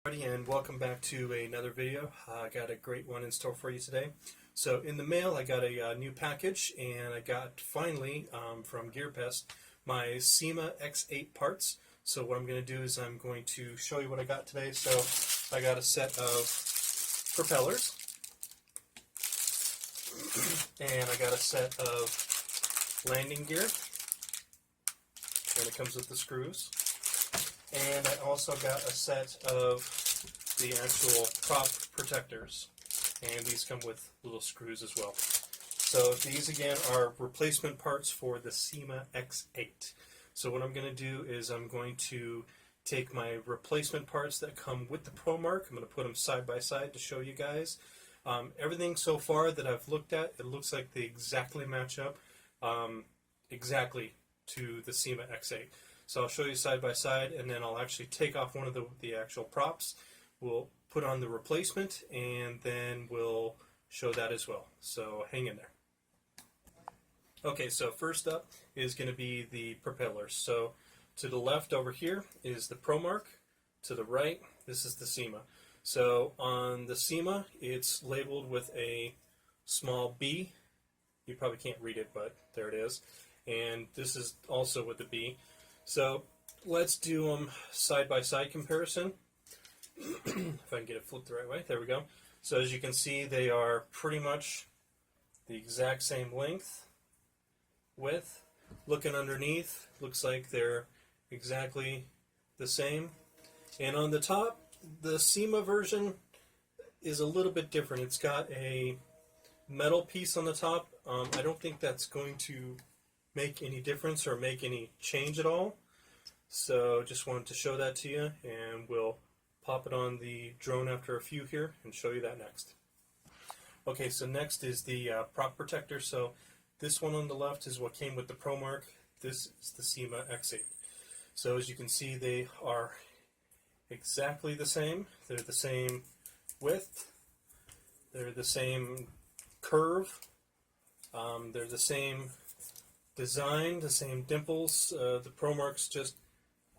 And welcome back to another video. I got a great one in store for you today. So in the mail I got a new package, and I got finally from GearPest my Syma X8 parts. So what I'm going to do is I'm going to show you what I got today. So I got a set of propellers, and I got a set of landing gear, and it comes with the screws. And I also got a set of the actual prop protectors, and these come with little screws as well. So these again are replacement parts for the Syma X8. So what I'm going to do is I'm going to take my replacement parts that come with the Promark. I'm going to put them side by side to show you guys. Everything so far that I've looked at, it looks like they exactly match up exactly to the Syma X8. So I'll show you side by side, and then I'll actually take off one of the actual props. We'll put on the replacement, and then we'll show that as well. So hang in there. Okay, so first up is going to be the propellers. So to the left over here is the Promark. To the right, this is the Syma. So on the Syma, it's labeled with a small B. You probably can't read it, but there it is. And this is also with the B. So let's do them side-by-side comparison. If I can get it flipped the right way. There we go. So as you can see, they are pretty much the exact same length, width. Looking underneath, looks like they're exactly the same. And on the top, the Syma version is a little bit different. It's got a metal piece on the top. I don't think that's going to make any difference or make any change at all. So just wanted to show that to you, and we'll pop it on the drone after a few here and show you that next. Okay, so next is the prop protector. So this one on the left is what came with the Promark. This is the Syma X8. So as you can see, they are exactly the same. They're the same width. They're the same curve. They're the same design, the same dimples. The Promark's just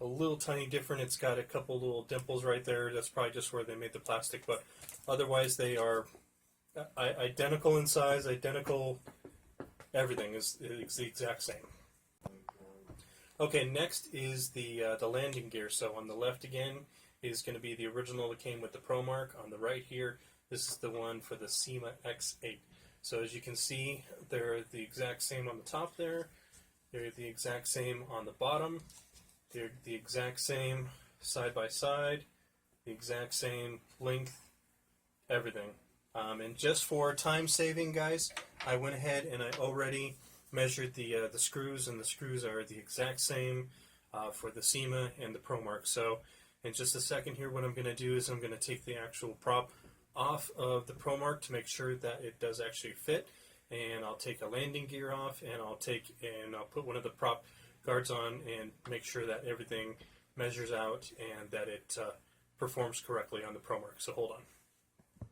a little tiny different. It's got a couple little dimples right there. That's probably just where they made the plastic, but otherwise they are identical in size, identical. Everything is the exact same. Okay, next is the landing gear. So on the left again is going to be the original that came with the Promark. On the right here, this is the one for the Syma X8. So as you can see, they're the exact same on the top there. They're the exact same on the bottom. They're the exact same side by side. The exact same length. Everything. And just for time saving, guys, I went ahead and I already measured the screws, and the screws are the exact same for the Syma and the Promark. So in just a second here, what I'm going to do is I'm going to take the actual prop off of the Promark to make sure that it does actually fit, and I'll take a landing gear off, and I'll put one of the prop guards on and make sure that everything measures out and that it performs correctly on the Promark. So hold on.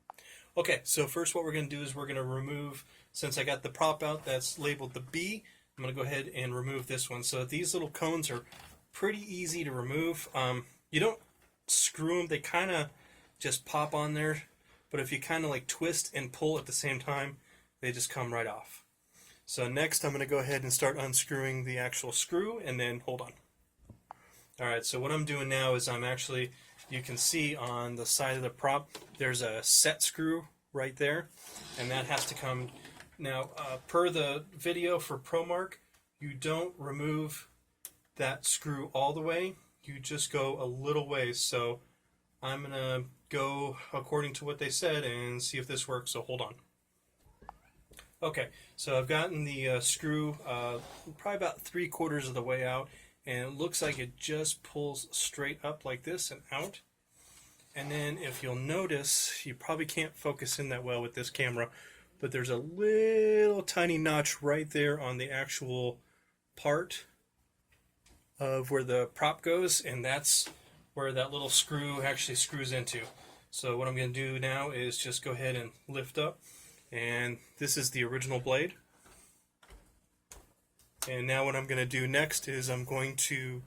Okay, so first what we're going to do is we're going to remove, since I got the prop out that's labeled the B, I'm going to go ahead and remove this one. So these little cones are pretty easy to remove. You don't screw them, they kind of just pop on there. But if you kind of like twist and pull at the same time, they just come right off. So next I'm going to go ahead and start unscrewing the actual screw, and then hold on. Alright, so what I'm doing now is I'm actually, you can see on the side of the prop, there's a set screw right there, and that has to come. Now, per the video for Promark, you don't remove that screw all the way, you just go a little ways. So I'm going to go according to what they said and see if this works, so hold on. Okay, so I've gotten the screw probably about 3/4 of the way out, and it looks like it just pulls straight up like this and out. And then if you'll notice, you probably can't focus in that well with this camera, but there's a little tiny notch right there on the actual part of where the prop goes, and that's where that little screw actually screws into. So what I'm going to do now is just go ahead and lift up, and this is the original blade. And now what I'm going to do next is I'm going to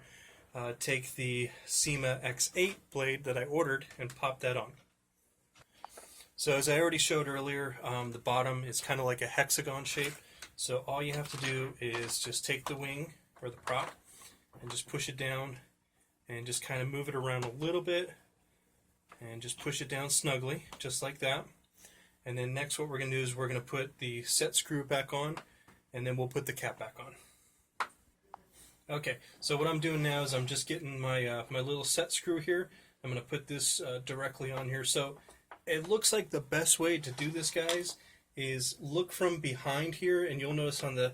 take the Syma X8 blade that I ordered and pop that on. So as I already showed earlier, the bottom is kind of like a hexagon shape. So all you have to do is just take the wing or the prop and just push it down and just kind of move it around a little bit and just push it down snugly, just like that. And then next what we're going to do is we're going to put the set screw back on, and then we'll put the cap back on. Okay, so what I'm doing now is I'm just getting my my little set screw here. I'm going to put this directly on here. So it looks like the best way to do this, guys, is look from behind here, and you'll notice on the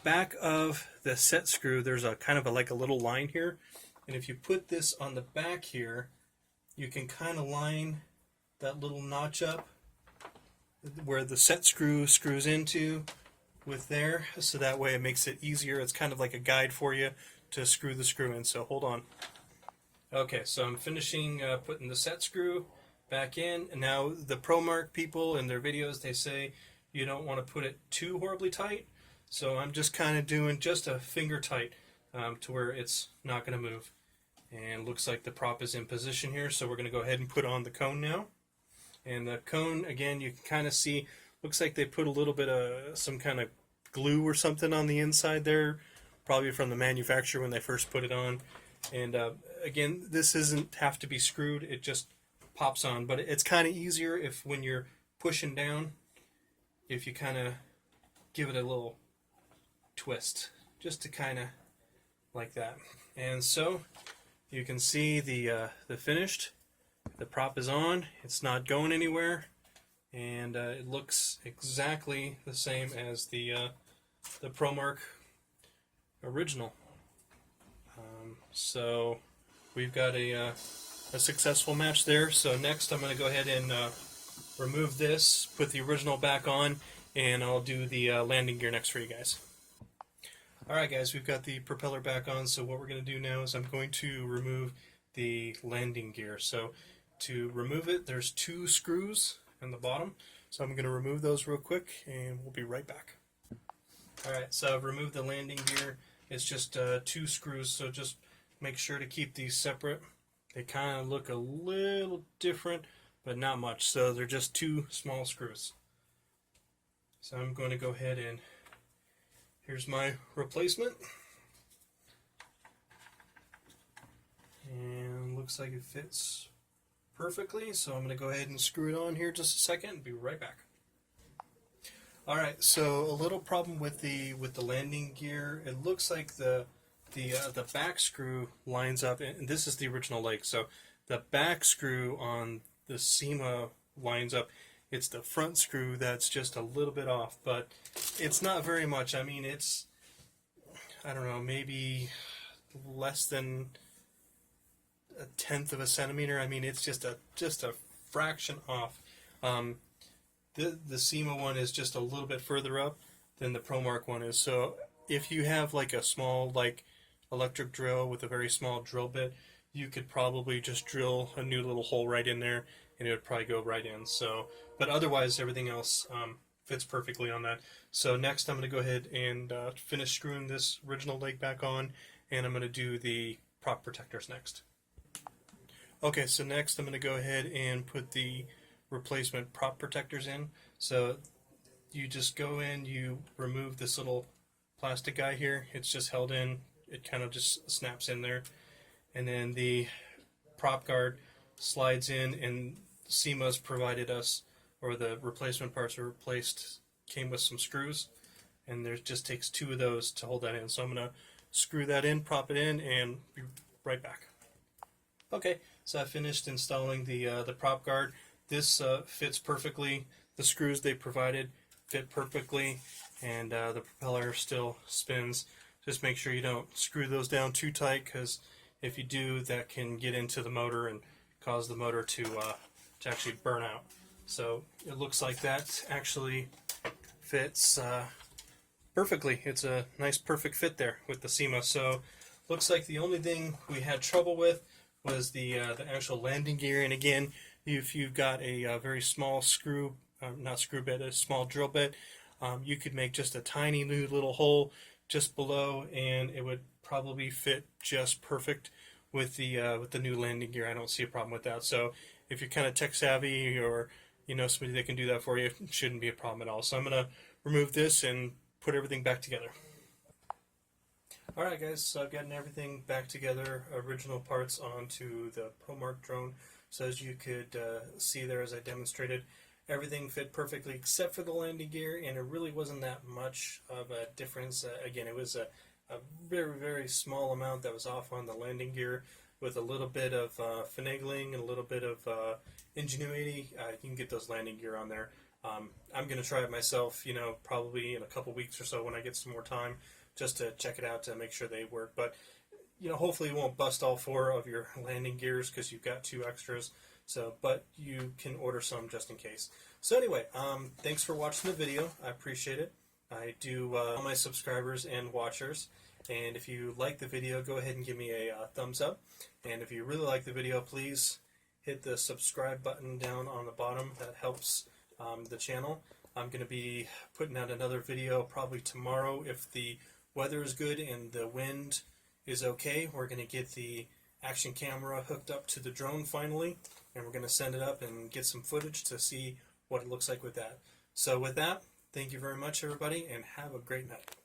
back of the set screw there's a kind of like a little line here. And if you put this on the back here, you can kind of line that little notch up where the set screw screws into with there, so that way it makes it easier. It's kind of like a guide for you to screw the screw in. So hold on. Okay, so I'm finishing putting the set screw back in. And now the Promark people in their videos, they say you don't want to put it too horribly tight. So I'm just kind of doing just a finger tight to where it's not going to move. And looks like the prop is in position here, so we're going to go ahead and put on the cone now. And the cone, again, you can kind of see, looks like they put a little bit of some kind of glue or something on the inside there, probably from the manufacturer when they first put it on. And again, this doesn't have to be screwed, it just pops on. But it's kind of easier if when you're pushing down, if you kind of give it a little twist, just to kind of like that. And so you can see the finished. The prop is on, it's not going anywhere, and it looks exactly the same as the Promark original. So we've got a successful match there. So next I'm going to go ahead and remove this, put the original back on, and I'll do the landing gear next for you guys. Alright guys, we've got the propeller back on, so what we're going to do now is I'm going to remove the landing gear. So to remove it, there's 2 screws in the bottom, so I'm going to remove those real quick and we'll be right back. Alright, so I've removed the landing gear. It's just 2 screws, so just make sure to keep these separate. They kind of look a little different, but not much, so they're just 2 small screws. So I'm going to go ahead and here's my replacement. And looks like it fits perfectly, so I'm going to go ahead and screw it on here just a second and be right back. Alright, so a little problem with the landing gear. It looks like the back screw lines up, and this is the original leg, so the back screw on the Syma lines up. It's the front screw that's just a little bit off, but it's not very much. I mean, it's, I don't know, maybe less than 1/10 of a centimeter. I mean, it's just a fraction off. The Syma one is just a little bit further up than the Promark one is. So if you have like a small electric drill with a very small drill bit, you could probably just drill a new little hole right in there, and it would probably go right in. So, but otherwise everything else fits perfectly on that. So next I'm going to go ahead and finish screwing this original leg back on, and I'm going to do the prop protectors next. Okay, so next I'm going to go ahead and put the replacement prop protectors in. So you just go in, you remove this little plastic guy here. It's just held in, it kind of just snaps in there. And then the prop guard slides in, and Syma's provided us, or the replacement parts are replaced, came with some screws, and there just takes 2 of those to hold that in. So I'm going to screw that in, prop it in, and be right back. Okay, so I finished installing the prop guard. This fits perfectly. The screws they provided fit perfectly, and the propeller still spins. Just make sure you don't screw those down too tight, because if you do, that can get into the motor and cause the motor to actually burn out. So it looks like that actually fits perfectly. It's a nice perfect fit there with the Syma. So looks like the only thing we had trouble with was the actual landing gear. And again, if you've got a very small screw, not screw bit, a small drill bit, you could make just a tiny new little hole just below, and it would probably fit just perfect with the new landing gear. I don't see a problem with that. So if you're kind of tech savvy, or you know somebody that can do that for you, it shouldn't be a problem at all. So I'm gonna remove this and put everything back together. Alright guys, so I've gotten everything back together, original parts onto the Promark drone. So as you could see there, as I demonstrated, everything fit perfectly except for the landing gear, and it really wasn't that much of a difference. Again, it was a very, very small amount that was off on the landing gear. With a little bit of finagling and a little bit of ingenuity, you can get those landing gear on there. I'm going to try it myself, you know, probably in a couple weeks or so when I get some more time, just to check it out to make sure they work. But you know, hopefully you won't bust all 4 of your landing gears because you've got 2 extras. So, but you can order some just in case. So anyway, thanks for watching the video. I appreciate it. I do all my subscribers and watchers. And if you like the video, go ahead and give me a thumbs up. And if you really like the video, please hit the subscribe button down on the bottom. That helps the channel. I'm going to be putting out another video probably tomorrow if the weather is good and the wind is okay. We're going to get the action camera hooked up to the drone finally, and we're going to send it up and get some footage to see what it looks like with that. So with that, thank you very much everybody, and have a great night.